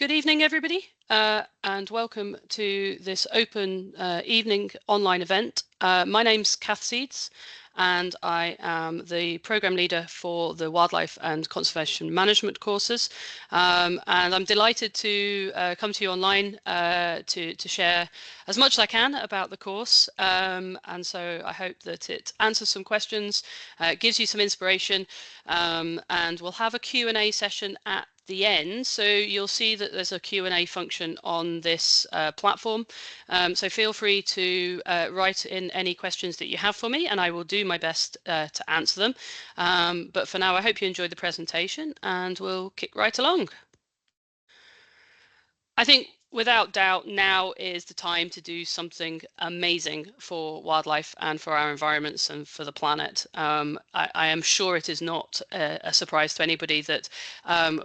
Good evening, everybody, and welcome to this open evening online event. My name's Cath, and I am the program leader for the Wildlife and Conservation Management courses. And I'm delighted to come to you online to share as much as I can about the course. And so I hope that it answers some questions, gives you some inspiration, and we'll have a Q&A session at the end, so you'll see that there's a Q&A function on this platform, so feel free to write in any questions that you have for me and I will do my best to answer them, but for now I hope you enjoyed the presentation and we'll kick right along. I think without doubt now is the time to do something amazing for wildlife and for our environments and for the planet. I am sure it is not a surprise to anybody that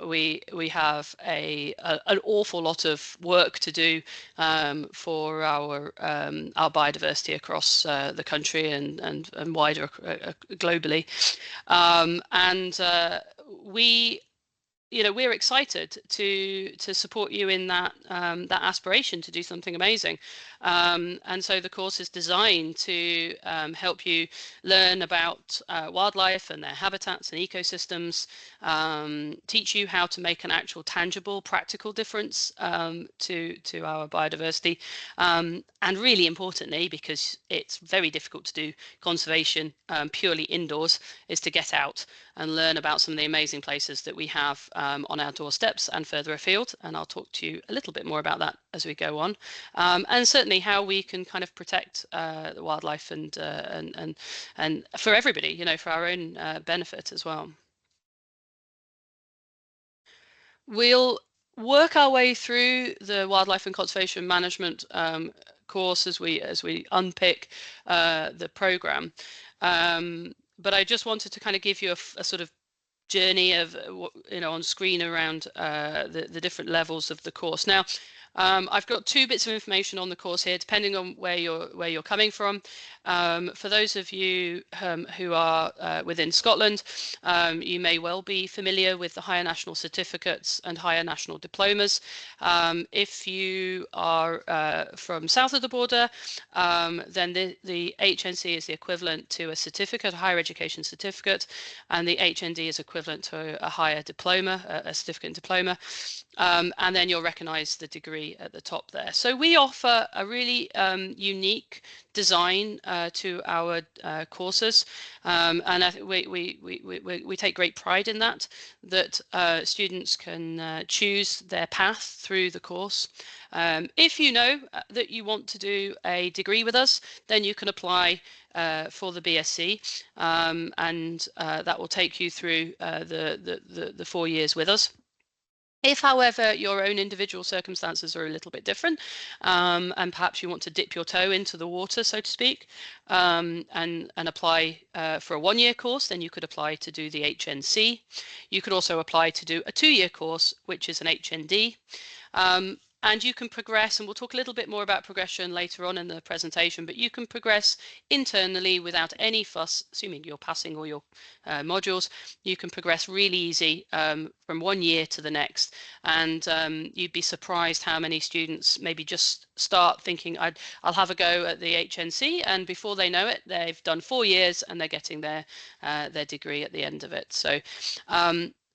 we have an awful lot of work to do for our biodiversity across the country and wider globally, and we're excited to support you in that that aspiration to do something amazing, and so the course is designed to help you learn about wildlife and their habitats and ecosystems, teach you how to make an actual tangible practical difference to our biodiversity, and really importantly, because it's very difficult to do conservation purely indoors, is to get out and learn about some of the amazing places that we have on our doorsteps and further afield. And I'll talk to you a little bit more about that as we go on, and certainly how we can kind of protect the wildlife and for everybody, for our own benefit as well. We'll work our way through the wildlife and conservation management course as we unpick the program. But I just wanted to kind of give you a sort of journey of on screen around the different levels of the course. Now, I've got two bits of information on the course here, depending on where you're coming from. For those of you who are within Scotland, you may well be familiar with the higher national certificates and higher national diplomas. If you are from south of the border, then the HNC is the equivalent to a certificate, a higher education certificate, and the HND is equivalent to a higher diploma, a certificate and diploma, and then you'll recognize the degree at the top there. So we offer a really unique design to our courses, and I think we take great pride in that students can choose their path through the course. If you know that you want to do a degree with us, then you can apply for the BSc, and that will take you through the 4 years with us. If, however, your own individual circumstances are a little bit different, and perhaps you want to dip your toe into the water, so to speak, and apply for a 1-year course, then you could apply to do the HNC. You could also apply to do a 2-year course, which is an HND. And you can progress, and we'll talk a little bit more about progression later on in the presentation, but you can progress internally without any fuss, assuming you're passing all your modules. You can progress really easy from 1 year to the next, and you'd be surprised how many students maybe just start thinking, I'll have a go at the HNC, and before they know it, they've done 4 years and they're getting their degree at the end of it. So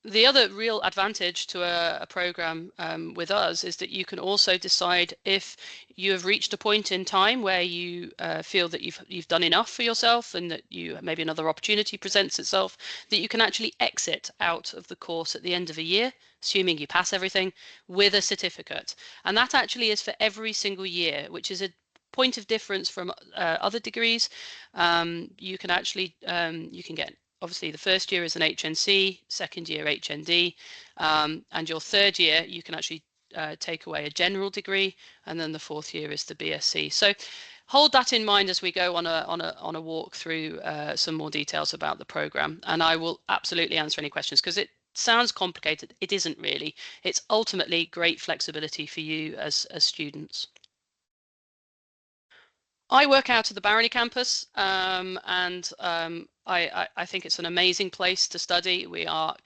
the other real advantage to a program with us is that you can also decide, if you have reached a point in time where you feel that you've done enough for yourself and that maybe another opportunity presents itself, that you can actually exit out of the course at the end of a year, assuming you pass everything, with a certificate. And that actually is for every single year, which is a point of difference from other degrees. You can actually you can get, obviously, the first year is an HNC, second year HND, and your third year you can actually take away a general degree, and then the 4th year is the BSc. So hold that in mind as we go on a walk through some more details about the program, and I will absolutely answer any questions, because it sounds complicated. It isn't really. It's ultimately great flexibility for you as students. I work out of the Barony campus, and I think it's an amazing place to study. We are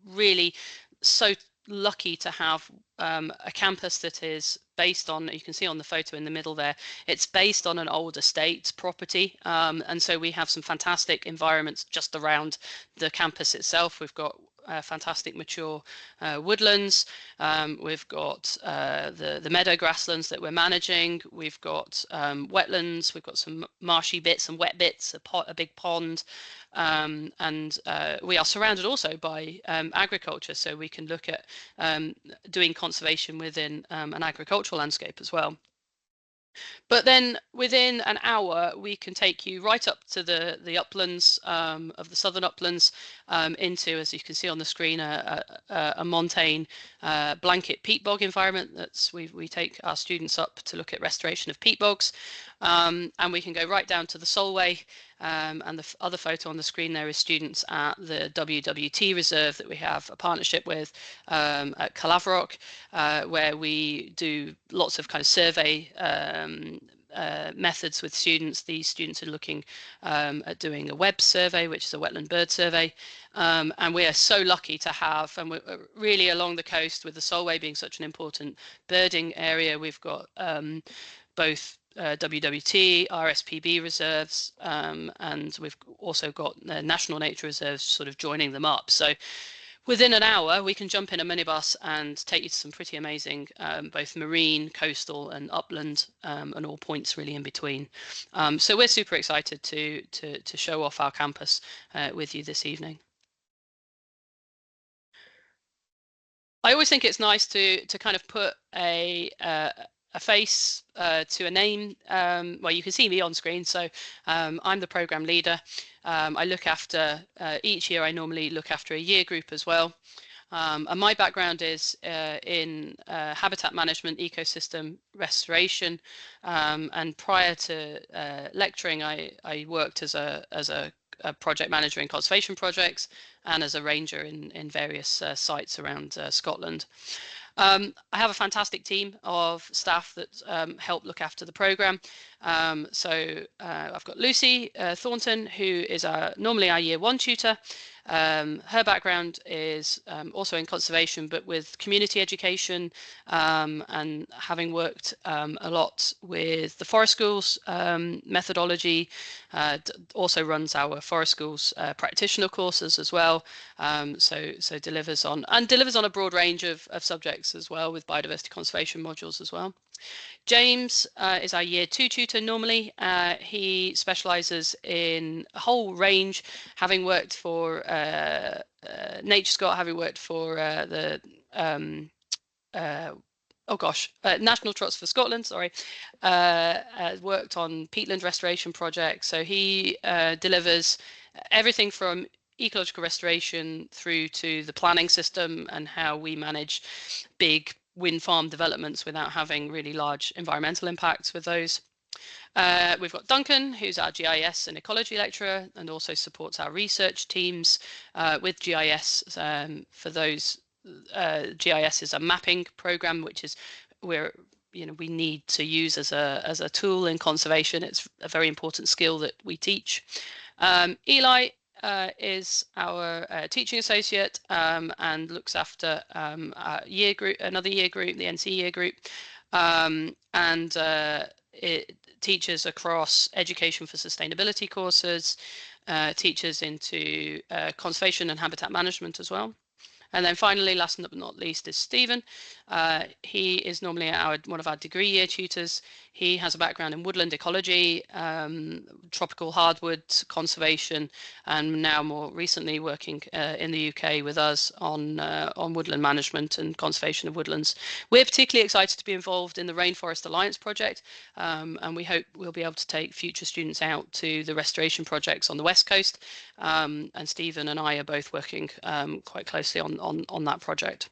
really so lucky to have a campus that is based on, you can see on the photo in the middle there, it's based on an old estate property, and so we have some fantastic environments just around the campus itself. We've got fantastic mature woodlands. We've got the meadow grasslands that we're managing. We've got wetlands. We've got some marshy bits and wet bits, a big pond. And we are surrounded also by agriculture, so we can look at doing conservation within an agricultural landscape as well. But then within an hour, we can take you right up to the uplands of the southern uplands into, as you can see on the screen, a montane blanket peat bog environment. We take our students up to look at restoration of peat bogs, and we can go right down to the Solway. And the other photo on the screen there is students at the WWT reserve that we have a partnership with at Calavrock, where we do lots of kind of survey methods with students. These students are looking at doing a web survey, which is a wetland bird survey. And we are so lucky to have, and we're really along the coast with the Solway being such an important birding area, we've got both WWT, RSPB reserves, and we've also got national nature reserves sort of joining them up. So within an hour, we can jump in a minibus and take you to some pretty amazing, both marine, coastal, and upland, and all points really in between. So we're super excited to show off our campus with you this evening. I always think it's nice to kind of put a face to a name. Well, you can see me on screen, so I'm the program leader. I look after, each year I normally look after a year group as well. And my background is in habitat management, ecosystem restoration, and prior to lecturing, I worked as a project manager in conservation projects and as a ranger in various sites around Scotland. I have a fantastic team of staff that help look after the programme. So I've got Lucy Thornton, who is normally our year one tutor. Her background is also in conservation, but with community education, and having worked a lot with the forest schools methodology, also runs our forest schools practitioner courses as well. So delivers on a broad range of subjects as well, with biodiversity conservation modules as well. James is our year two tutor normally. He specialises in a whole range, having worked for Nature Scott, having worked for the National Trust for Scotland, sorry, worked on peatland restoration projects. So he delivers everything from ecological restoration through to the planning system and how we manage big wind farm developments without having really large environmental impacts with those. We've got Duncan, who's our GIS and ecology lecturer and also supports our research teams with GIS. For those, GIS is a mapping program, which is we need to use as a tool in conservation. It's a very important skill that we teach. Eli is our teaching associate and looks after our year group, another year group, the NC year group, and it teaches across education for sustainability courses, teaches into conservation and habitat management as well. And then finally, last but not least, is Stephen. He is normally one of our degree year tutors. He has a background in woodland ecology, tropical hardwoods conservation, and now more recently working in the UK with us on woodland management and conservation of woodlands. We're particularly excited to be involved in the Rainforest Alliance project, and we hope we'll be able to take future students out to the restoration projects on the West Coast. And Stephen and I are both working quite closely on that project.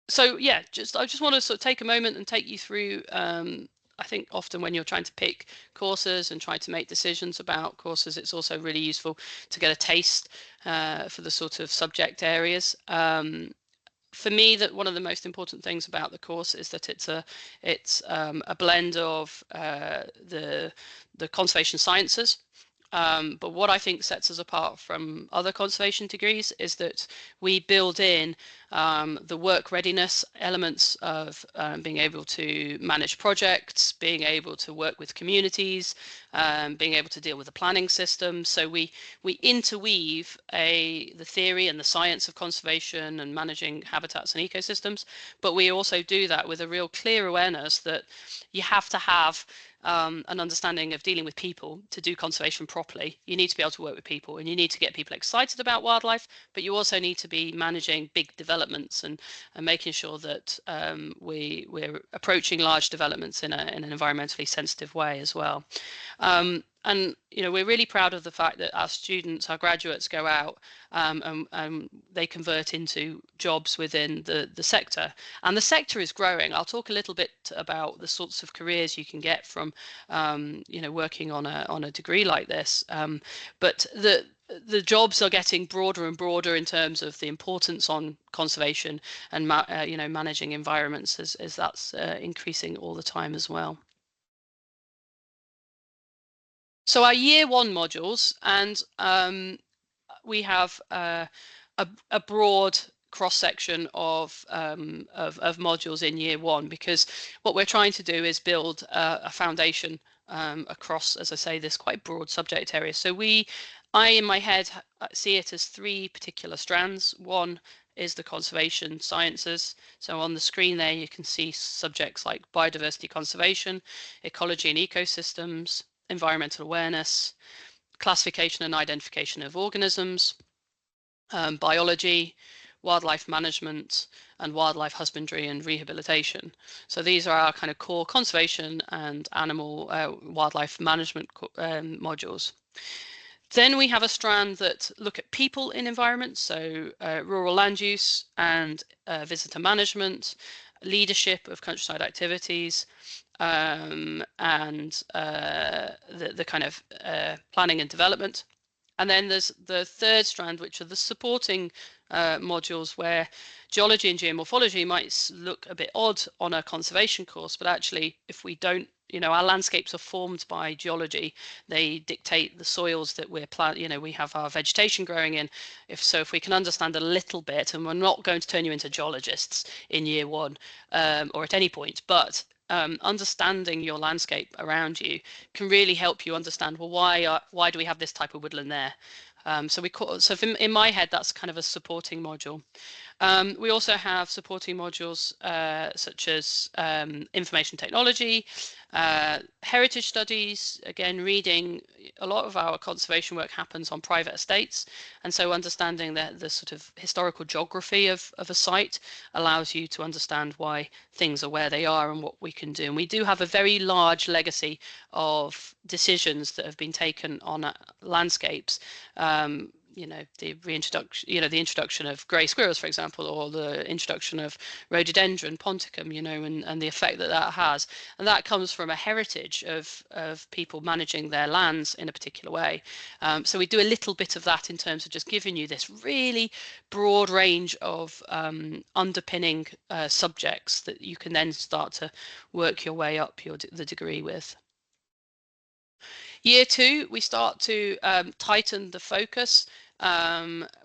So yeah, I just want to sort of take a moment and take you through. I think often when you're trying to pick courses and try to make decisions about courses, it's also really useful to get a taste for the sort of subject areas. For me, that one of the most important things about the course is that it's a blend of the conservation sciences But what I think sets us apart from other conservation degrees is that we build in the work readiness elements of being able to manage projects, being able to work with communities, being able to deal with the planning system. So we interweave the theory and the science of conservation and managing habitats and ecosystems, but we also do that with a real clear awareness that you have to have an understanding of dealing with people to do conservation properly. You need to be able to work with people, and you need to get people excited about wildlife, but you also need to be managing big developments and making sure that we're approaching large developments in an environmentally sensitive way as well. And we're really proud of the fact that our students, our graduates, go out and they convert into jobs within the sector. And the sector is growing. I'll talk a little bit about the sorts of careers you can get from working on a degree like this. But the jobs are getting broader and broader in terms of the importance on conservation and managing environments as that's increasing all the time as well. So our year one modules, and we have a broad cross section of modules in year one, because what we're trying to do is build a foundation across, as I say, this quite broad subject area. So I in my head see it as three particular strands. One is the conservation sciences. So on the screen there you can see subjects like biodiversity conservation, ecology and ecosystems, environmental awareness, classification and identification of organisms, biology, wildlife management, and wildlife husbandry and rehabilitation. So these are our kind of core conservation and animal wildlife management modules. Then we have a strand that look at people in environments, so rural land use and visitor management, leadership of countryside activities, and the kind of planning and development. And then there's the third strand, which are the supporting modules, where geology and geomorphology might look a bit odd on a conservation course, but actually if we don't, our landscapes are formed by geology. They dictate the soils that we're we have our vegetation growing in. If we can understand a little bit, and we're not going to turn you into geologists in year one or at any point, but understanding your landscape around you can really help you understand, well, why do we have this type of woodland there? So in my head, that's kind of a supporting module. We also have supporting modules such as information technology, heritage studies. Again, reading, a lot of our conservation work happens on private estates, and so understanding the sort of historical geography of a site allows you to understand why things are where they are and what we can do. And we do have a very large legacy of decisions that have been taken on landscapes. The reintroduction, the introduction of grey squirrels, for example, or the introduction of rhododendron ponticum, and the effect that has. And that comes from a heritage of people managing their lands in a particular way. So we do a little bit of that in terms of just giving you this really broad range of underpinning subjects that you can then start to work your way up the degree with. Year two, we start to tighten the focus.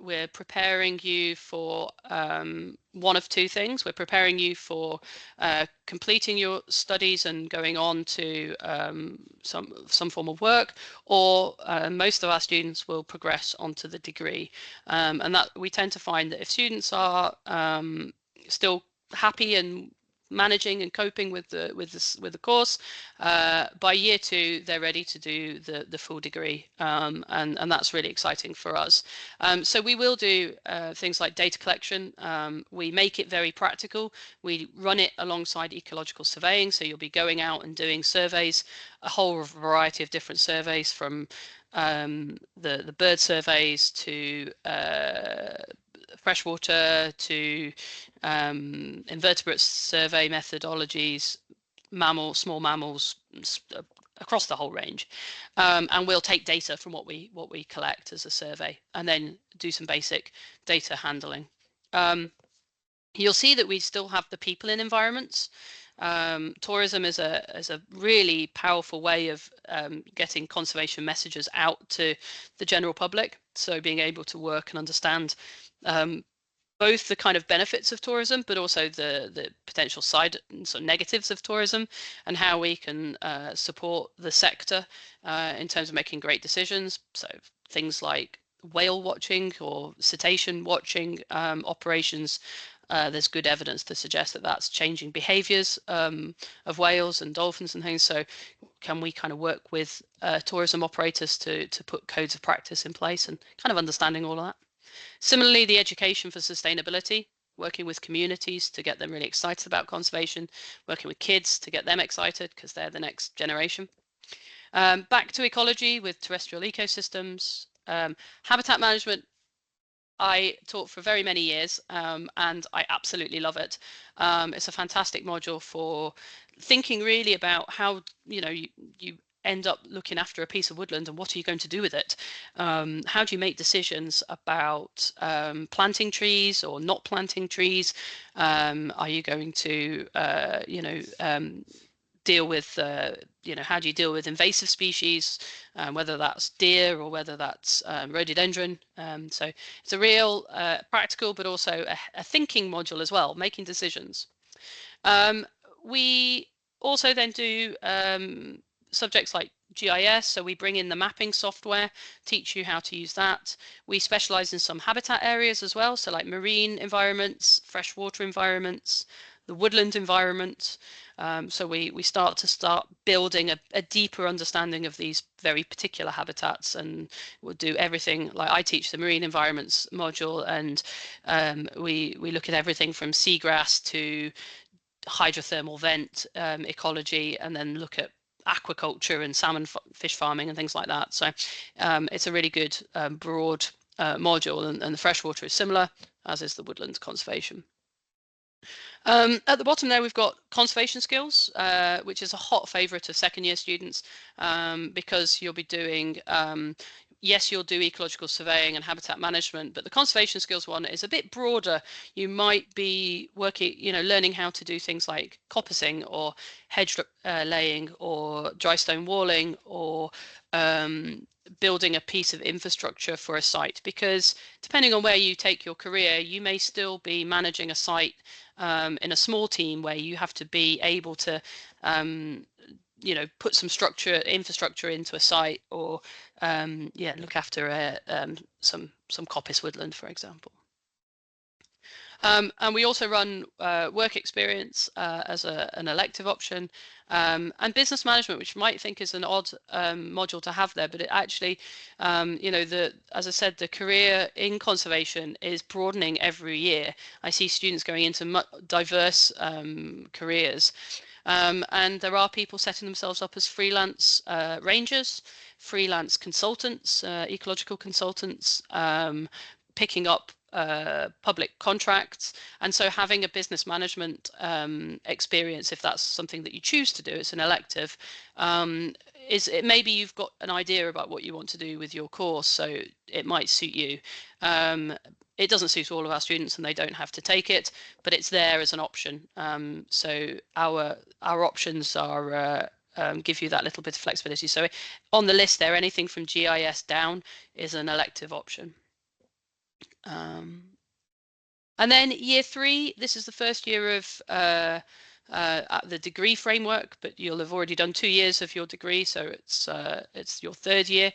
We're preparing you for one of two things. We're preparing you for completing your studies and going on to some form of work, or most of our students will progress onto the degree. And that we tend to find that if students are still happy and managing and coping with the course, by year two they're ready to do the full degree, and that's really exciting for us. So we will do things like data collection. We make it very practical. We run it alongside ecological surveying, so you'll be going out and doing surveys, a whole variety of different surveys, from the bird surveys to freshwater to invertebrate survey methodologies, small mammals, across the whole range. And we'll take data from what we collect as a survey and then do some basic data handling. You'll see that we still have the people in environments. Tourism is a really powerful way of getting conservation messages out to the general public. So being able to work and understand both the kind of benefits of tourism, but also the potential side and sort of negatives of tourism, and how we can support the sector in terms of making great decisions. So things like whale watching or cetacean watching operations. There's good evidence to suggest that that's changing behaviours of whales and dolphins and things. So can we kind of work with tourism operators to put codes of practice in place and kind of understanding all of that? Similarly, the education for sustainability, working with communities to get them really excited about conservation, working with kids to get them excited because they're the next generation. Back to ecology with terrestrial ecosystems, habitat management. I taught for very many years and I absolutely love it. It's a fantastic module for thinking really about how you end up looking after a piece of woodland and what are you going to do with it. How do you make decisions about planting trees or not planting trees? Are you going to deal with how do you deal with invasive species, whether that's deer or whether that's rhododendron. So it's a real practical but also a thinking module as well, making decisions. We also then do subjects like GIS, so we bring in the mapping software, teach you how to use that. We specialize in some habitat areas as well, so like marine environments, freshwater environments, the woodland environment. So we start building a deeper understanding of these very particular habitats, and we'll do everything. Like I teach the marine environments module, and we look at everything from seagrass to hydrothermal vent ecology, and then look at aquaculture and salmon fish farming and things like that. So it's a really good broad module, and the freshwater is similar, as is the woodland conservation. At the bottom there, we've got conservation skills, which is a hot favourite of second year students because you'll be doing, yes, you'll do ecological surveying and habitat management, but the conservation skills one is a bit broader. You might be working, learning how to do things like coppicing or hedge laying or dry stone walling or building a piece of infrastructure for a site, because depending on where you take your career, you may still be managing a site in a small team where you have to be able to put some infrastructure into a site, or look after some coppice woodland, for example. And we also run work experience as an elective option, and business management, which you might think is an odd module to have there, but it actually, as I said, the career in conservation is broadening every year. I see students going into diverse careers, and there are people setting themselves up as freelance rangers, freelance consultants, ecological consultants, picking up public contracts, and so having a business management experience, if that's something that you choose to do, it's an elective, maybe you've got an idea about what you want to do with your course, so it might suit you. It doesn't suit all of our students and they don't have to take it, but it's there as an option. So our options are give you that little bit of flexibility. So on the list there, anything from GIS down is an elective option. And then year 3, this is the first year of the degree framework, but you'll have already done 2 years of your degree, so it's your 3rd year.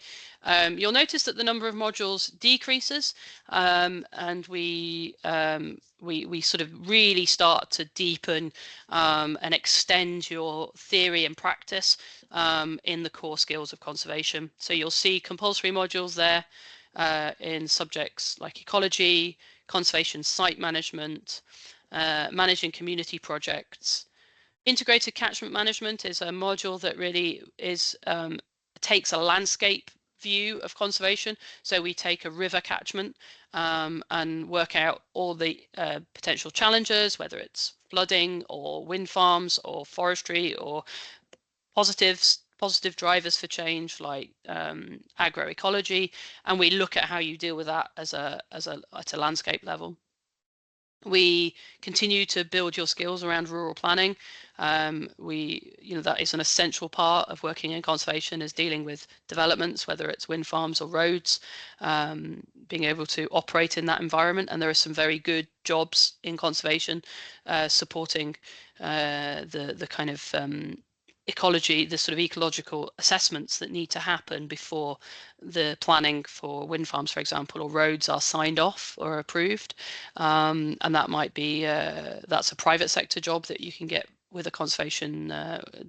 You'll notice that the number of modules decreases, and we sort of really start to deepen and extend your theory and practice in the core skills of conservation. So you'll see compulsory modules there in subjects like ecology, conservation site management, managing community projects. Integrated catchment management is a module that really takes a landscape view of conservation. So we take a river catchment and work out all the potential challenges, whether it's flooding or wind farms or forestry or positive drivers for change like agroecology, and we look at how you deal with that at a landscape level. We continue to build your skills around rural planning. That is an essential part of working in conservation, is dealing with developments, whether it's wind farms or roads, being able to operate in that environment. And there are some very good jobs in conservation supporting the kind of ecology, the sort of ecological assessments that need to happen before the planning for wind farms, for example, or roads are signed off or approved. And that might be, that's a private sector job that you can get with a conservation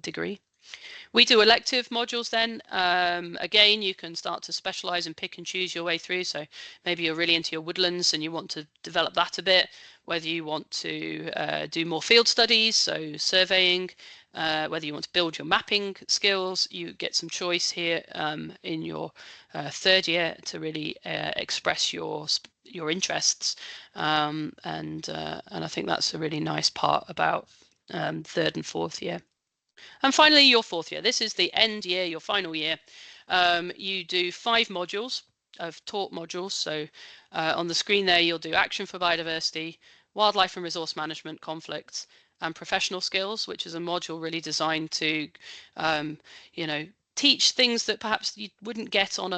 degree. We do elective modules then. Again, you can start to specialize and pick and choose your way through. So maybe you're really into your woodlands and you want to develop that a bit, whether you want to do more field studies, so surveying, whether you want to build your mapping skills. You get some choice here in your third year to really express your interests, and I think that's a really nice part about third and fourth year. And finally, your fourth year. This is the end year, your final year. You do 5 modules of taught modules. So on the screen there, you'll do action for biodiversity, wildlife and resource management, conflicts, and professional skills, which is a module really designed to, teach things that perhaps you wouldn't get on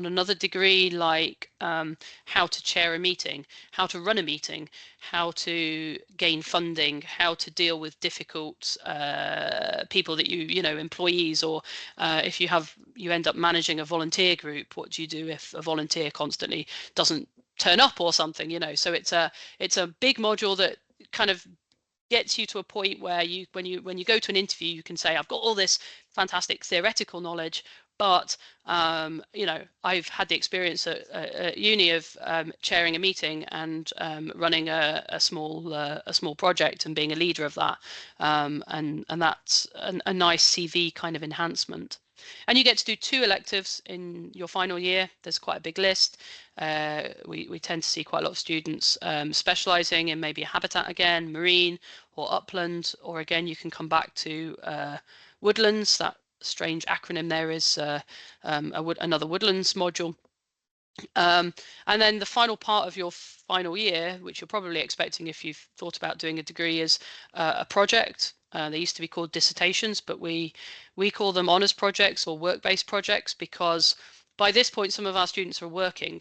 another degree, like how to chair a meeting, how to run a meeting, how to gain funding, how to deal with difficult people that employees, or if you end up managing a volunteer group, what do you do if a volunteer constantly doesn't turn up or something? So it's a big module that kind of gets you to a point where when you go to an interview, you can say, I've got all this fantastic theoretical knowledge, but I've had the experience at uni of chairing a meeting and running a small project and being a leader of that, and that's a nice CV kind of enhancement. And you get to do 2 electives in your final year. There's quite a big list. We tend to see quite a lot of students specialising in maybe habitat again, marine or upland, or again you can come back to woodlands. That strange acronym there is another woodlands module. And then the final part of your final year, which you're probably expecting if you've thought about doing a degree, is a project. They used to be called dissertations, but we call them honours projects or work-based projects, because by this point some of our students are working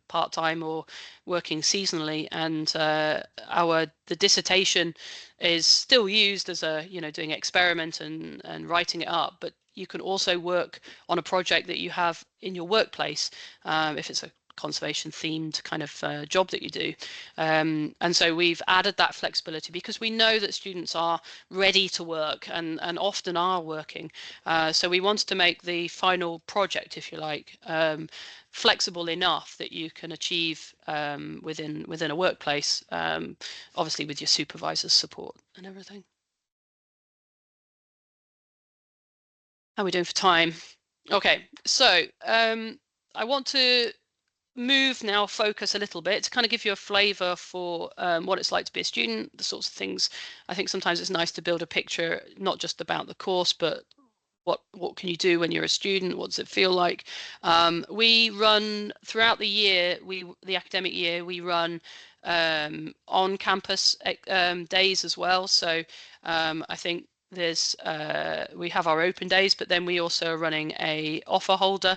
part-time or working seasonally, and the dissertation is still used as doing experiment and writing it up, but you can also work on a project that you have in your workplace if it's a conservation themed kind of job that you do. And so we've added that flexibility because we know that students are ready to work and often are working. So we wanted to make the final project, if you like, flexible enough that you can achieve within a workplace, obviously with your supervisor's support and everything. How are we doing for time? Okay, so I want to focus a little bit to kind of give you a flavour for what it's like to be a student, the sorts of things. I think sometimes it's nice to build a picture, not just about the course, but what can you do when you're a student? What does it feel like? We run throughout the year, the academic year, we run on campus days as well. So I think we have our open days, but then we also are running a offer holder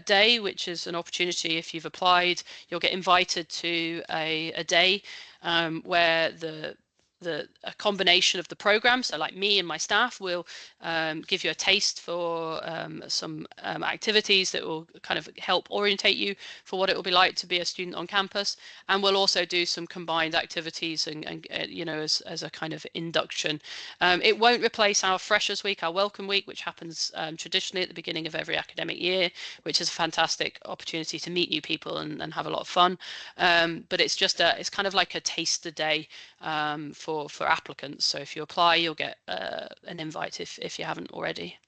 day, which is an opportunity. If you've applied, you'll get invited to a day where a combination of the program, so like me and my staff will give you a taste for some activities that will kind of help orientate you for what it will be like to be a student on campus, and we'll also do some combined activities and as a kind of induction. It won't replace our Freshers Week, our Welcome Week, which happens traditionally at the beginning of every academic year, which is a fantastic opportunity to meet new people and have a lot of fun. But it's kind of like a taster day for applicants. So if you apply, you'll get an invite if you haven't already.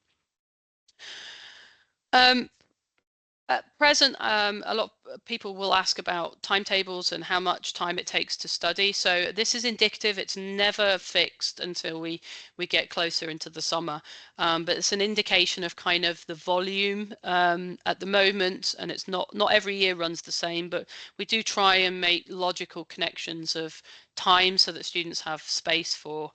At present, people will ask about timetables and how much time it takes to study. So this is indicative. It's never fixed until we get closer into the summer. But it's an indication of kind of the volume at the moment, and it's not every year runs the same, but we do try and make logical connections of time so that students have space for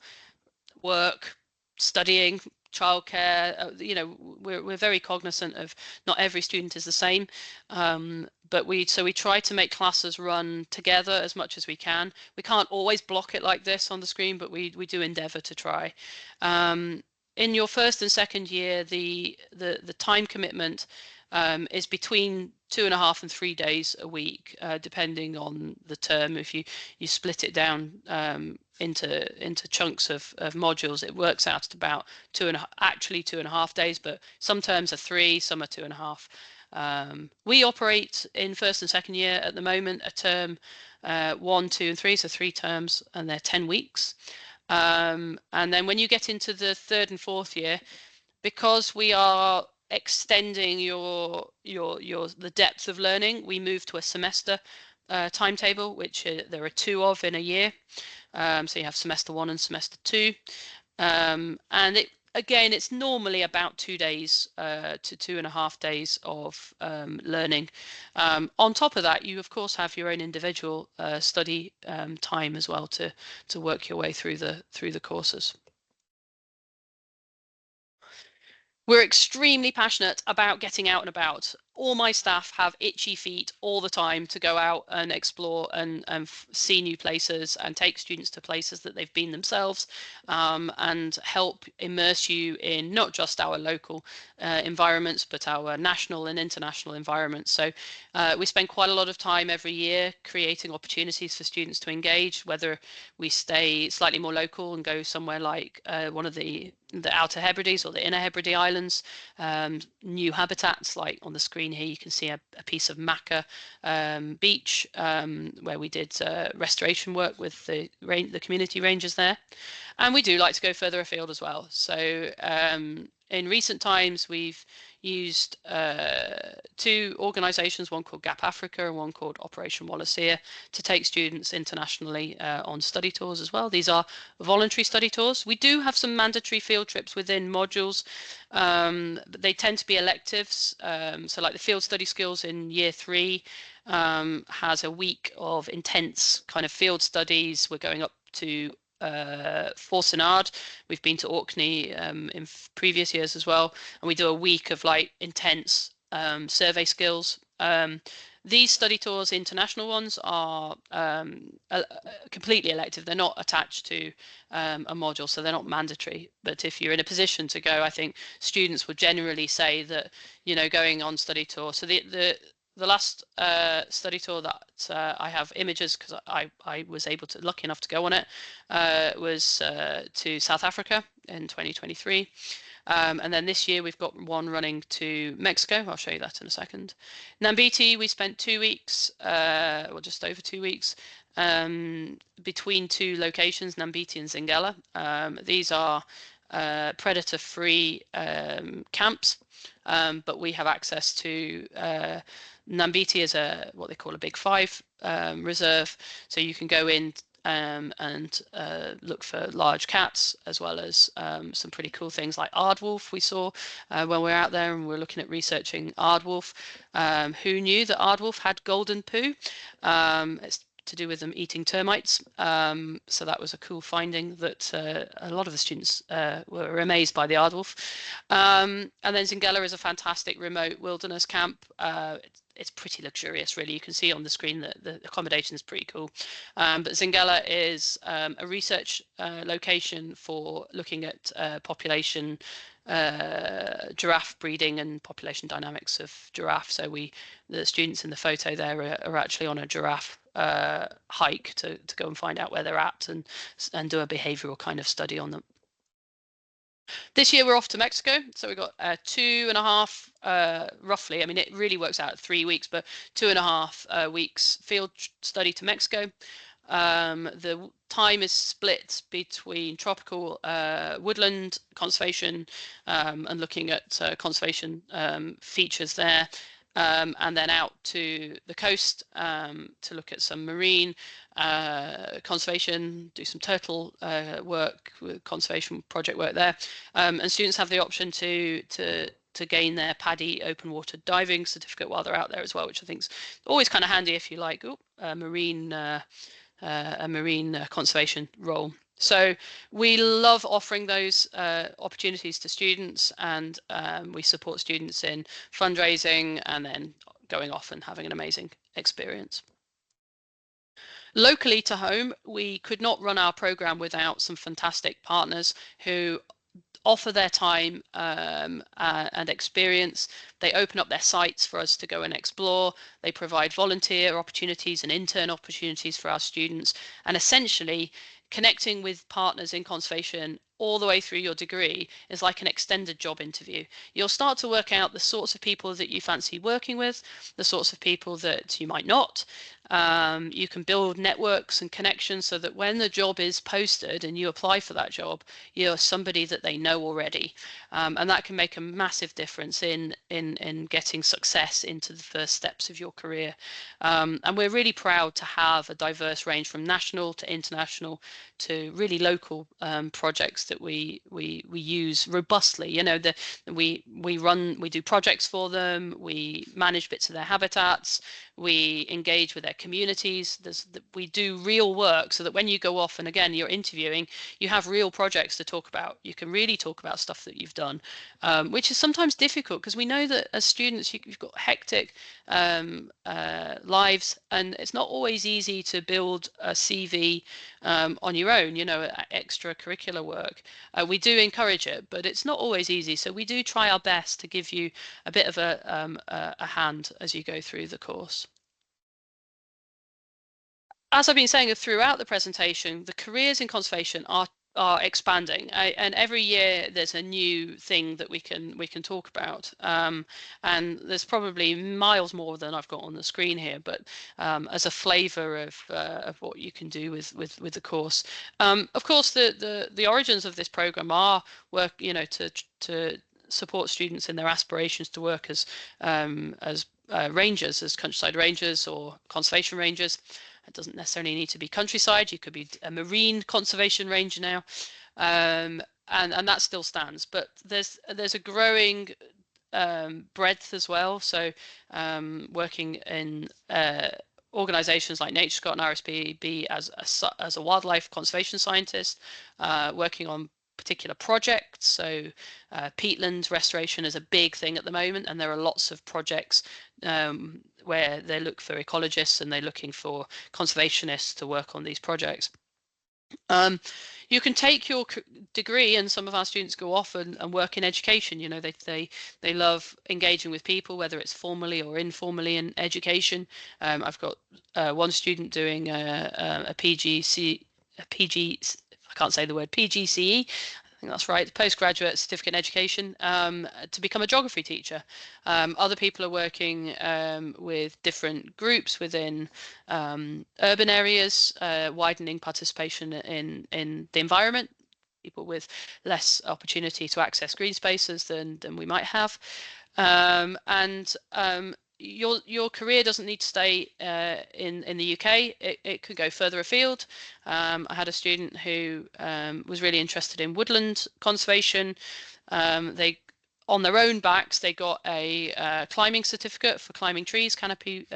work, studying, childcare. You know, we're very cognizant of not every student is the same, but we try to make classes run together as much as we can. We can't always block it like this on the screen, but we do endeavour to try. In your first and second year, the time commitment is between 2.5 and 3 days a week, depending on the term. If you split it down into chunks of modules, it works out at about 2.5 days, but some terms are 3, some are 2.5. We operate in first and second year at the moment a term 1, 2, and 3, so 3 terms, and they're 10 weeks. And then when you get into the third and fourth year, because we are extending the depth of learning, we move to a semester timetable, which there are 2 of in a year. So you have semester 1 and semester 2, and again, it's normally about 2 days to 2.5 days of learning. On top of that, you of course have your own individual study time as well to work your way through the courses. We're extremely passionate about getting out and about. All my staff have itchy feet all the time to go out and explore and see new places and take students to places that they've been themselves, and help immerse you in not just our local environments, but our national and international environments. So we spend quite a lot of time every year creating opportunities for students to engage, whether we stay slightly more local and go somewhere like one of the Outer Hebrides or the Inner Hebride Islands, new habitats like on the screen here you can see a piece of Macca beach where we did restoration work with the community rangers there, and we do like to go further afield as well. So in recent times we've used 2 organisations, one called Gap Africa and one called Operation Wallacea, to take students internationally on study tours as well. These are voluntary study tours. We do have some mandatory field trips within modules, but they tend to be electives. So like the field study skills in year 3 has a week of intense kind of field studies. We're going up to Forcenard. We've been to Orkney in previous years as well, and we do a week of like intense survey skills. These study tours, international ones, are completely elective. They're not attached to a module, so they're not mandatory. But if you're in a position to go, I think students would generally say that, you know, going on study tour. So the last study tour that I have images, because I was lucky enough to go on it, was to South Africa in 2023. And then this year we've got one running to Mexico. I'll show you that in a second. Nambiti, we spent 2 weeks, or just over 2 weeks, between 2 locations, Nambiti and Zingela. These are predator-free camps, but we have access to Nambiti is what they call a Big 5 reserve, so you can go in and look for large cats, as well as some pretty cool things like aardwolf we saw when we were out there, and we're looking at researching aardwolf. Who knew that aardwolf had golden poo? It's to do with them eating termites, so that was a cool finding that a lot of the students were amazed by the aardwolf. And then Zingela is a fantastic remote wilderness camp. It's pretty luxurious, really. You can see on the screen that the accommodation is pretty cool. But Zingela is a research location for looking at population giraffe breeding and population dynamics of giraffe. So the students in the photo there are actually on a giraffe hike to go and find out where they're at and do a behavioral kind of study on them. This year we're off to Mexico, so we've got 2.5, roughly. I mean, it really works out at 3 weeks, but 2.5 weeks field study to Mexico. The time is split between tropical woodland conservation and looking at conservation features there. and then out to the coast to look at some marine conservation, do some turtle work, conservation project work there, and students have the option to gain their PADI open water diving certificate while they're out there as well, which I think is always kind of handy if you like a marine conservation role. So we love offering those opportunities to students, and we support students in fundraising and then going off and having an amazing experience. Locally to home, we could not run our program without some fantastic partners who offer their time and experience. They open up their sites for us to go and explore. They provide volunteer opportunities and intern opportunities for our students, and essentially connecting with partners in conservation all the way through your degree is like an extended job interview. You'll start to work out the sorts of people that you fancy working with, the sorts of people that you might not. You can build networks and connections so that when the job is posted and you apply for that job, you're somebody that they know already, and that can make a massive difference in getting success into the first steps of your career. And we're really proud to have a diverse range from national to international to really local projects that we use robustly. You know, we do projects for them, we manage bits of their habitats, we engage with their communities. We do real work so that when you go off and again you're interviewing, you have real projects to talk about. You can really talk about stuff that you've done, which is sometimes difficult because we know that as students you've got hectic lives, and it's not always easy to build a CV on your own, you know, extracurricular work. We do encourage it, but it's not always easy. So we do try our best to give you a bit of a hand as you go through the course. As I've been saying throughout the presentation, the careers in conservation are expanding, and every year there's a new thing that we can talk about, and there's probably miles more than I've got on the screen here, but as a flavor of what you can do with the course. Of course, the origins of this program are work, you know, to support students in their aspirations to work as rangers, as countryside rangers or conservation rangers. It doesn't necessarily need to be countryside. You could be a marine conservation ranger now, and that still stands. But there's a growing breadth as well. So working in organisations like NatureScot and RSPB as a wildlife conservation scientist, working on particular projects. So peatland restoration is a big thing at the moment, and there are lots of projects where they look for ecologists and they're looking for conservationists to work on these projects. You can take your degree, and some of our students go off and work in education. You know, they love engaging with people, whether it's formally or informally in education. I've got one student doing a I can't say the word, PGCE, I think that's right, postgraduate certificate in education, to become a geography teacher. Other people are working with different groups within urban areas, widening participation in the environment, people with less opportunity to access green spaces than we might have. Your career doesn't need to stay in the UK. It could go further afield. I had a student who was really interested in woodland conservation. They, on their own backs, they got a climbing certificate for climbing trees, canopy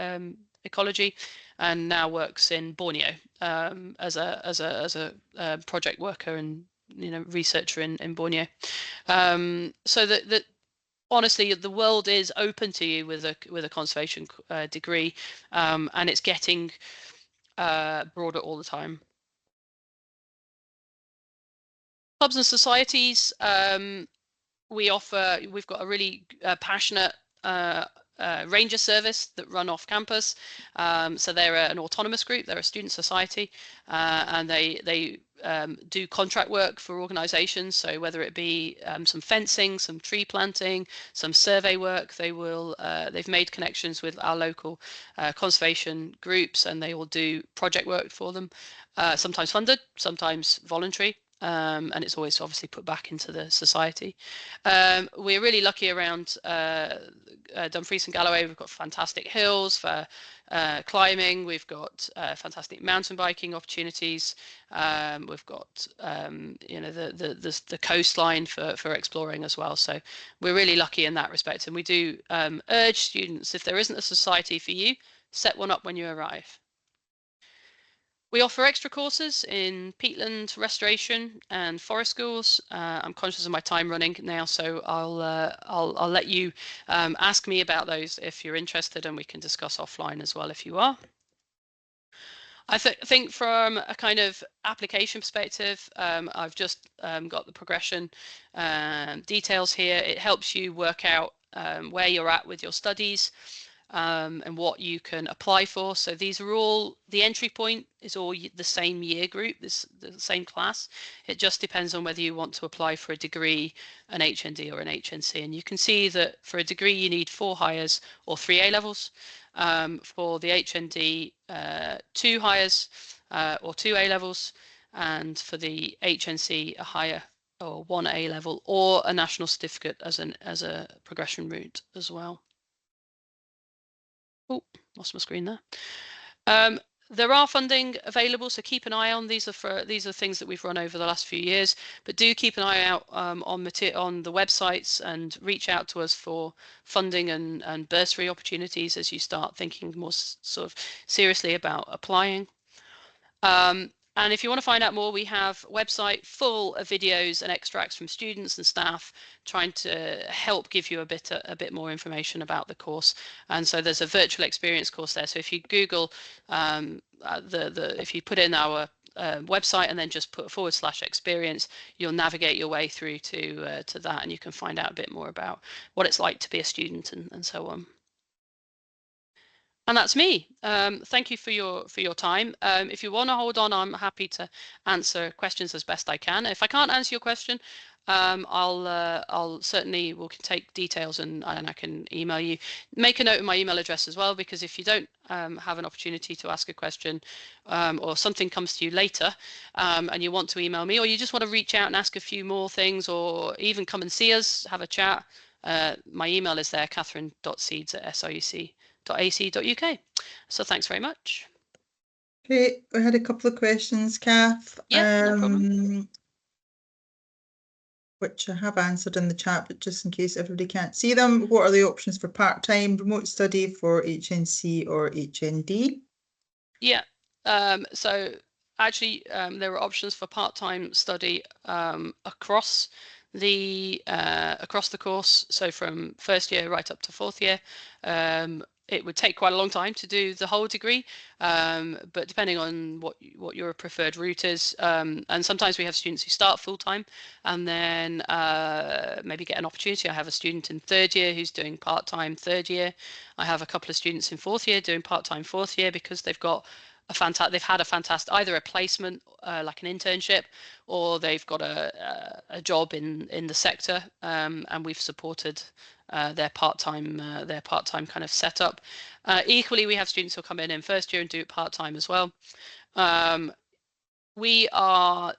ecology, and now works in Borneo as a project worker and, you know, researcher in Borneo. So that honestly, the world is open to you with a conservation degree, and it's getting broader all the time. Clubs and societies, we've got a really passionate ranger service that run off campus. So they're an autonomous group, they're a student society, and they do contract work for organisations. So whether it be some fencing, some tree planting, some survey work, they've made connections with our local conservation groups, and they will do project work for them, sometimes funded, sometimes voluntary. and it's always obviously put back into the society. We're really lucky around Dumfries and Galloway. We've got fantastic hills for climbing. We've got fantastic mountain biking opportunities. We've got the coastline for exploring as well. So we're really lucky in that respect. And we do urge students, if there isn't a society for you, set one up when you arrive. We offer extra courses in peatland restoration and forest schools. I'm conscious of my time running now, so I'll let you ask me about those if you're interested, and we can discuss offline as well if you are. I think from a kind of application perspective, I've just got the progression details here. It helps you work out where you're at with your studies. And what you can apply for. So these are all, the entry point is all the same year group, the same class. It just depends on whether you want to apply for a degree, an HND or an HNC. And you can see that for a degree you need 4 hires or 3 A-levels. For the HND, 2 hires or 2 A-levels. And for the HNC, a higher or 1 A-level or a national certificate as a progression route as well. Oh, lost my screen there. There are funding available, so keep an eye on these. Are things that we've run over the last few years, but do keep an eye out on the websites and reach out to us for funding and bursary opportunities as you start thinking more sort of seriously about applying. And if you want to find out more, we have a website full of videos and extracts from students and staff trying to help give you a bit more information about the course. And so there's a virtual experience course there. So if you Google if you put in our website and then just put /experience, you'll navigate your way through to that, and you can find out a bit more about what it's like to be a student and so on. And that's me. Thank you for your time. If you want to hold on, I'm happy to answer questions as best I can. If I can't answer your question, I'll certainly will take details and I can email you. Make a note of my email address as well, because if you don't have an opportunity to ask a question or something comes to you later and you want to email me, or you just want to reach out and ask a few more things, or even come and see us, have a chat, my email is there, catherine.seeds@sruc.ac.uk. So thanks very much. Great. We had a couple of questions, Cath. Yeah, no problem. Which I have answered in the chat, but just in case everybody can't see them, what are the options for part-time remote study for HNC or HND? Yeah, so actually there are options for part-time study across the course, so from first year right up to 4th year. It would take quite a long time to do the whole degree, but depending on what your preferred route is, and sometimes we have students who start full-time and then maybe get an opportunity. I have a student in 3rd year who's doing part-time 3rd year. I have a couple of students in 4th year doing part-time 4th year because they've got they've had a fantastic either a placement like an internship, or they've got a job in the sector, and we've supported their part-time kind of setup. Equally, we have students who come in 1st year and do it part-time as well. We are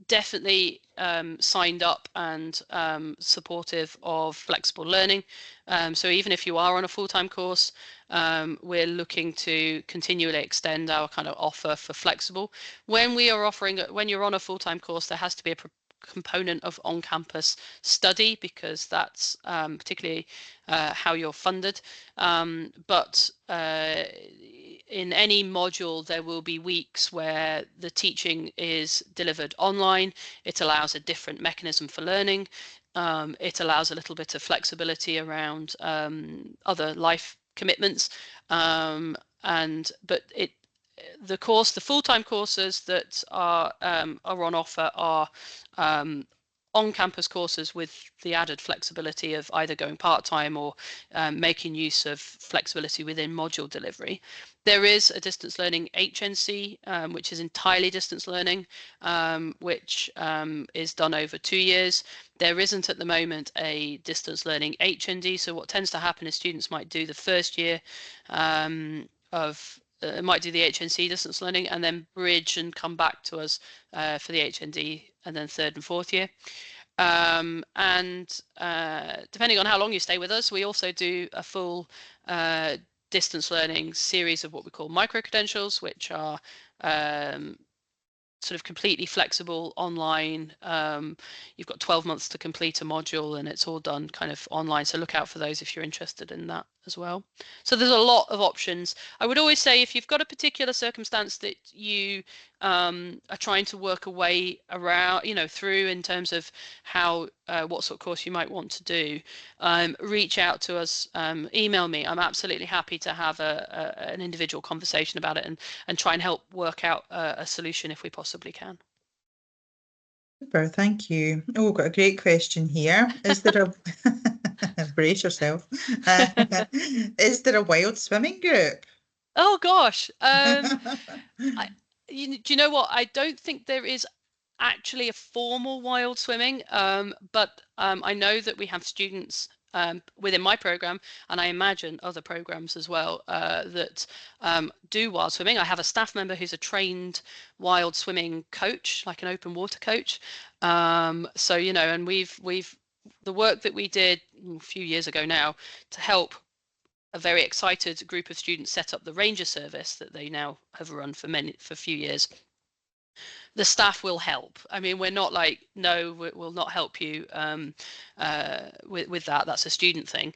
definitely signed up and supportive of flexible learning. So even if you are on a full-time course, we're looking to continually extend our kind of offer for flexible. When you're on a full-time course, there has to be a component of on-campus study, because that's particularly how you're funded. But in any module, there will be weeks where the teaching is delivered online. It allows a different mechanism for learning. It allows a little bit of flexibility around other life commitments. The full-time courses that are on offer are on-campus courses with the added flexibility of either going part-time or making use of flexibility within module delivery. There is a distance learning HNC, which is entirely distance learning, which is done over 2 years. There isn't at the moment a distance learning HND, so what tends to happen is students might do the 1st year of might do the HNC distance learning and then bridge and come back to us for the HND and then 3rd and 4th year. And depending on how long you stay with us, we also do a full distance learning series of what we call micro credentials, which are sort of completely flexible online. You've got 12 months to complete a module and it's all done kind of online. So look out for those if you're interested in that as well. So there's a lot of options. I would always say if you've got a particular circumstance that you are trying to work a way around, through in terms of how, what sort of course you might want to do, reach out to us, email me. I'm absolutely happy to have an individual conversation about it and try and help work out a solution if we possibly can. Super, thank you. Oh, we've got a great question here. Is there a brace yourself? Is there a wild swimming group? Oh gosh. Do you know what? I don't think there is actually a formal wild swimming, but I know that we have students within my program, and I imagine other programs as well, that do wild swimming. I have a staff member who's a trained wild swimming coach, like an open water coach. So, and we've the work that we did a few years ago now to help a very excited group of students set up the ranger service that they now have run for a few years. The staff will help. I mean, we're not like, no, we'll not help you with that. That's a student thing.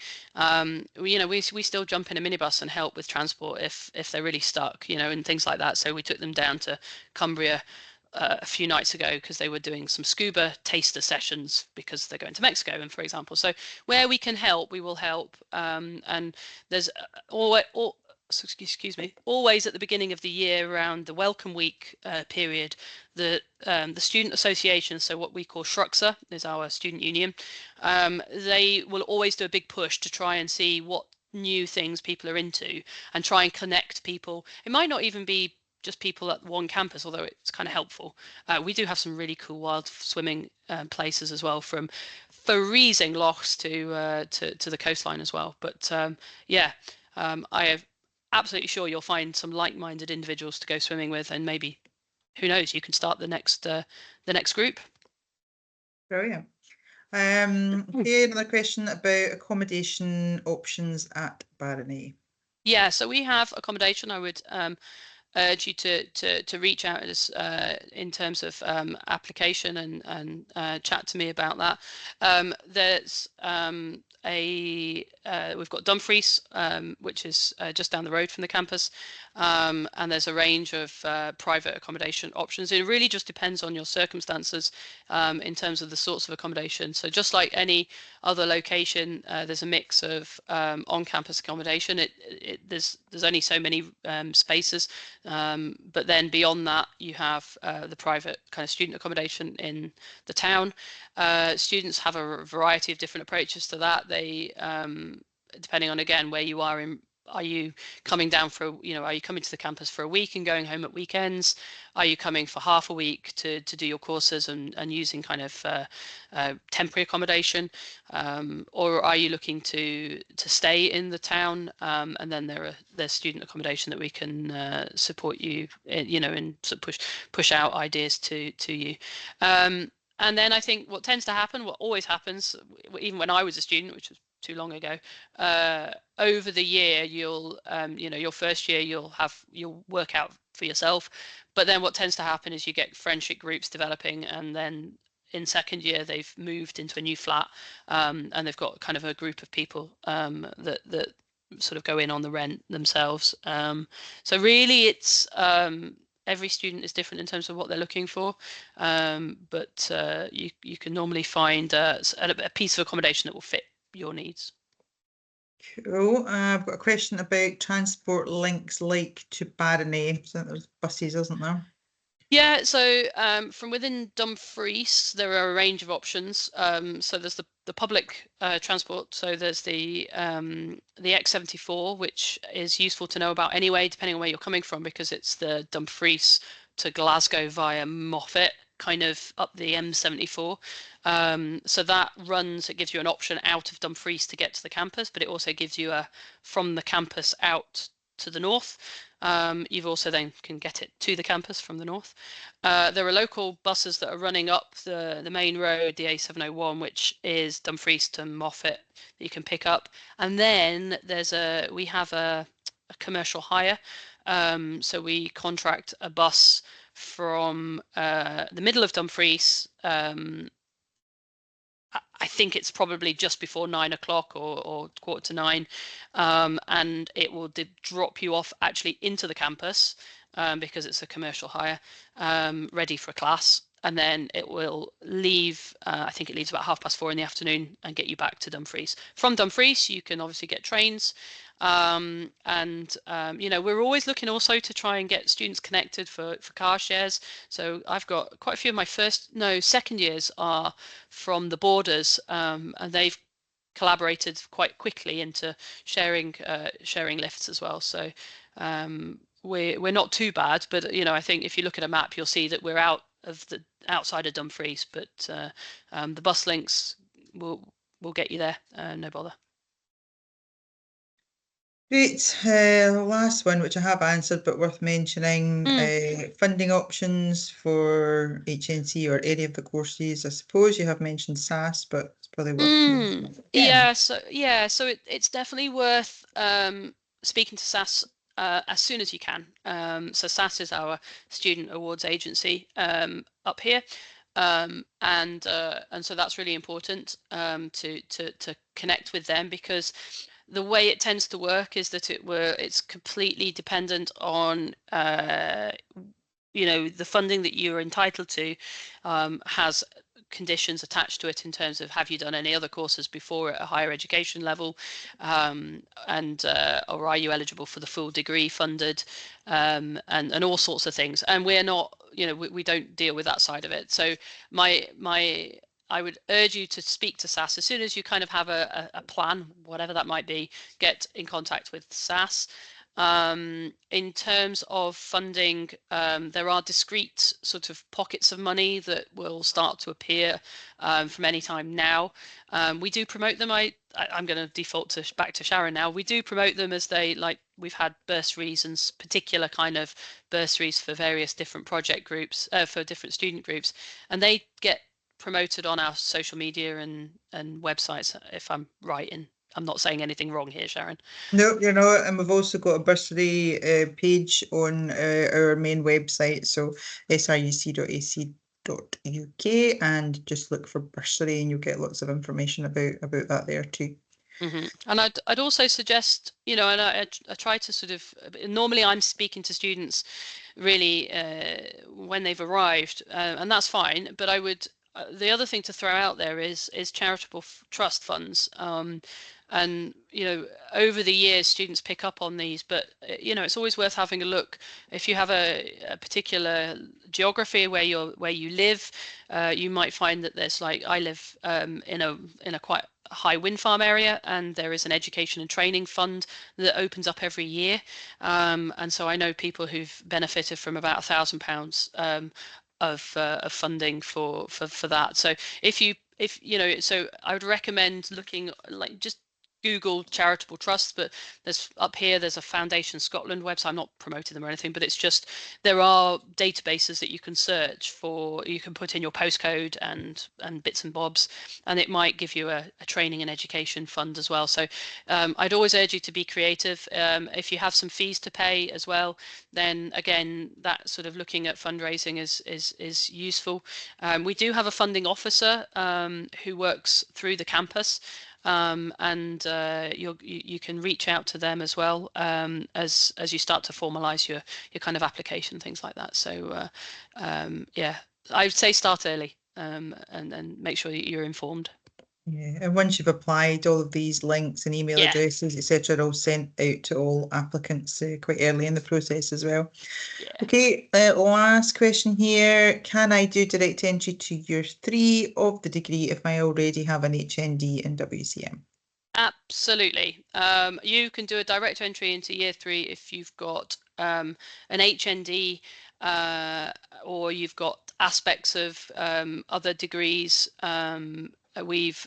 We still jump in a minibus and help with transport if they're really stuck, and things like that. So we took them down to Cumbria a few nights ago because they were doing some scuba taster sessions because they're going to Mexico, and for example. So where we can help, we will help. And there's always at the beginning of the year around the welcome week period, the student association, so what we call SRUC is our student union, they will always do a big push to try and see what new things people are into and try and connect people. It might not even be just people at one campus, although it's kind of helpful. We do have some really cool wild swimming places as well, from freezing lochs to the coastline as well. But I am absolutely sure you'll find some like-minded individuals to go swimming with, and maybe, who knows, you can start the next group. Brilliant. Here, another question about accommodation options at Barony. Yeah, so we have accommodation. I would urge you to reach out as in terms of application and chat to me about that. There's we've got Dumfries, which is just down the road from the campus, and there's a range of private accommodation options. It really just depends on your circumstances in terms of the sorts of accommodation. So just like any other location, there's a mix of on-campus accommodation. There's only so many spaces, but then beyond that you have the private kind of student accommodation in the town. Students have a variety of different approaches to that. They depending on, again, where you are in, are you coming down for, are you coming to the campus for a week and going home at weekends? Are you coming for half a week to do your courses and using kind of temporary accommodation? Or are you looking to stay in the town? And then there's student accommodation that we can support you, and sort of push out ideas to you. And then I think what tends to happen, what always happens, even when I was a student, which was too long ago, over the year you'll your first year you'll work out for yourself, but then what tends to happen is you get friendship groups developing, and then in second year they've moved into a new flat, and they've got kind of a group of people that sort of go in on the rent themselves. So really it's every student is different in terms of what they're looking for, but you can normally find a piece of accommodation that will fit your needs. Cool. I've got a question about transport links like to Barony. So there's buses, isn't there? Yeah, so from within Dumfries, there are a range of options. So there's the public transport. So there's the X74, which is useful to know about anyway, depending on where you're coming from, because it's the Dumfries to Glasgow via Moffat, kind of up the M74. So that runs, it gives you an option out of Dumfries to get to the campus, but it also gives you from the campus out to the north. You've also then can get it to the campus from the north. There are local buses that are running up the main road, the A701, which is Dumfries to Moffat, that you can pick up. And then we have a commercial hire. So we contract a bus from the middle of Dumfries. I think it's probably just before 9 o'clock or 8:45, and it will drop you off actually into the campus because it's a commercial hire, ready for class. And then it will leave, I think it leaves about 4:30 in the afternoon and get you back to Dumfries. From Dumfries, you can obviously get trains. You know, we're always looking also to try and get students connected for car shares. So I've got quite a few of my second years are from the borders, and they've collaborated quite quickly into sharing lifts as well. So we're not too bad, but you know, I think if you look at a map, you'll see that we're outside of Dumfries, but the bus links will get you there, no bother. Great. Last one, which I have answered, but worth mentioning, funding options for HNC or any of the courses. I suppose you have mentioned SAS, but it's probably worth yeah. So it's definitely worth speaking to SAS as soon as you can. So SAS is our student awards agency up here. And so that's really important to connect with them, because the way it tends to work is that it's completely dependent on you know, the funding that you're entitled to has conditions attached to it in terms of, have you done any other courses before at a higher education level, or are you eligible for the full degree funded, and all sorts of things. And we're not, you know, we don't deal with that side of it. So I would urge you to speak to SAS as soon as you kind of have a plan, whatever that might be. Get in contact with SAS. In terms of funding, there are discrete sort of pockets of money that will start to appear from any time now. We do promote them. I'm going to default back to Sharon now. We do promote them as we've had bursaries and particular kind of bursaries for various different project groups, for different student groups, and they get promoted on our social media and websites, if I'm right in. I'm not saying anything wrong here, Sharon. No, you're not. And we've also got a bursary page on our main website, so sruc.ac.uk, and just look for bursary and you'll get lots of information about that there too. And I'd also suggest, you know, and I try to sort of, normally I'm speaking to students really when they've arrived, and that's fine, but I would, the other thing to throw out there is charitable trust funds. And you know, over the years students pick up on these, but you know, it's always worth having a look. If you have a particular geography where you live, you might find that there's, like, I live in a quite high wind farm area, and there is an education and training fund that opens up every year, and so I know people who've benefited from about £1,000 of funding for that. So if you know, so I would recommend looking, like, just Google charitable trusts, but there's a Foundation Scotland website. I'm not promoting them or anything, but it's just, there are databases that you can search for. You can put in your postcode and bits and bobs, and it might give you a training and education fund as well. So I'd always urge you to be creative. If you have some fees to pay as well, then again, that sort of looking at fundraising is useful. We do have a funding officer who works through the campus, and you can reach out to them as well as you start to formalize your kind of application, things like that. So yeah, I would say start early, and make sure that you're informed. Yeah, and once you've applied, all of these links and email addresses, etc., are all sent out to all applicants quite early in the process as well. Yeah. Okay, last question here. Can I do direct entry to year 3 of the degree if I already have an HND in WCM? Absolutely. You can do a direct entry into year 3 if you've got an HND, or you've got aspects of other degrees we've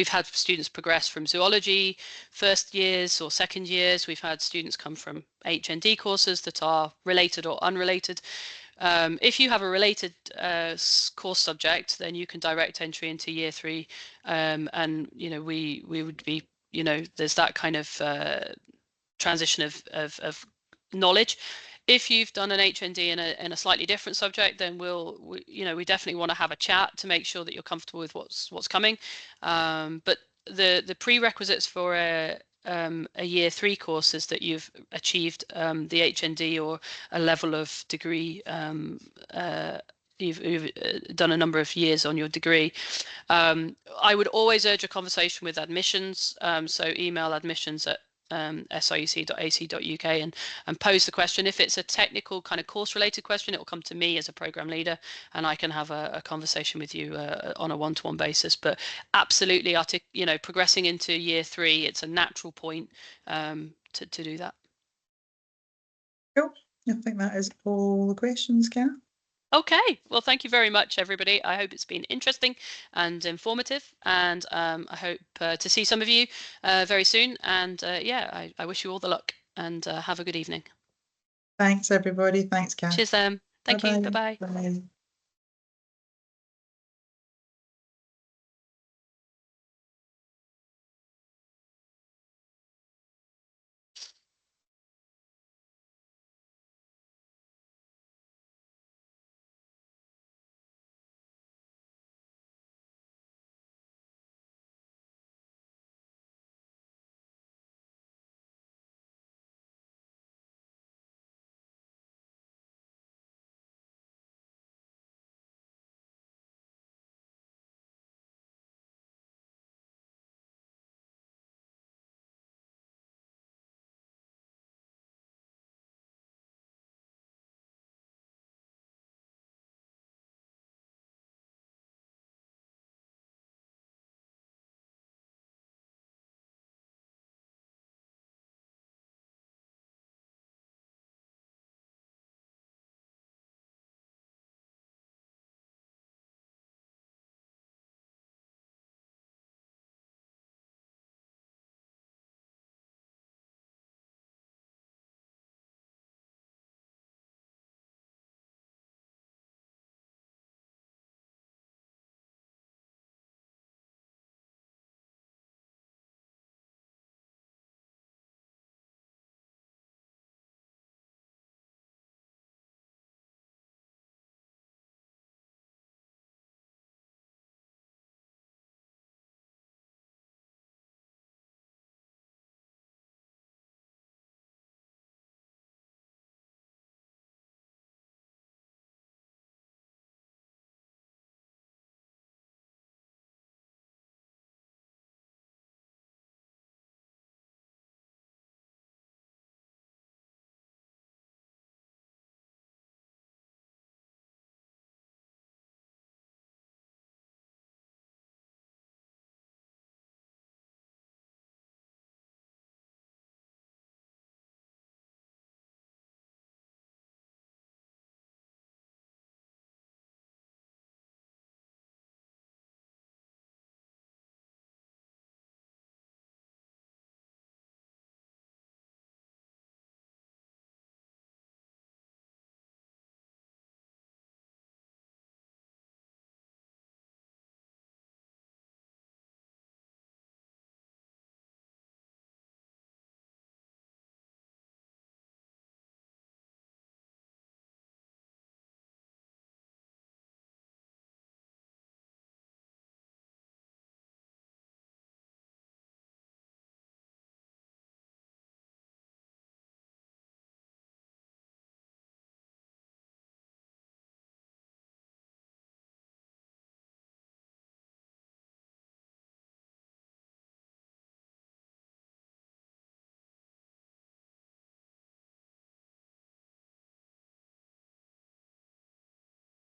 had students progress from zoology first years or second years. We've had students come from HND courses that are related or unrelated. If you have a related course subject, then you can direct entry into year 3, and we would be, there's that kind of transition of knowledge. If you've done an HND in a slightly different subject, then we definitely want to have a chat to make sure that you're comfortable with what's coming. But the prerequisites for a year 3 course is that you've achieved the HND or a level of degree. You've done a number of years on your degree. I would always urge a conversation with admissions, so email admissions@sruc.ac.uk and pose the question. If it's a technical kind of course related question, it will come to me as a program leader, and I can have a conversation with you on a one-to-one basis. But absolutely, progressing into year 3, it's a natural point to do that. Cool. I think that is all the questions, Cath. Okay, well, thank you very much, everybody. I hope it's been interesting and informative, and I hope to see some of you very soon. And yeah, I wish you all the luck, and have a good evening. Thanks, everybody. Thanks, Cath. Cheers, Thank you. Bye-bye. Bye.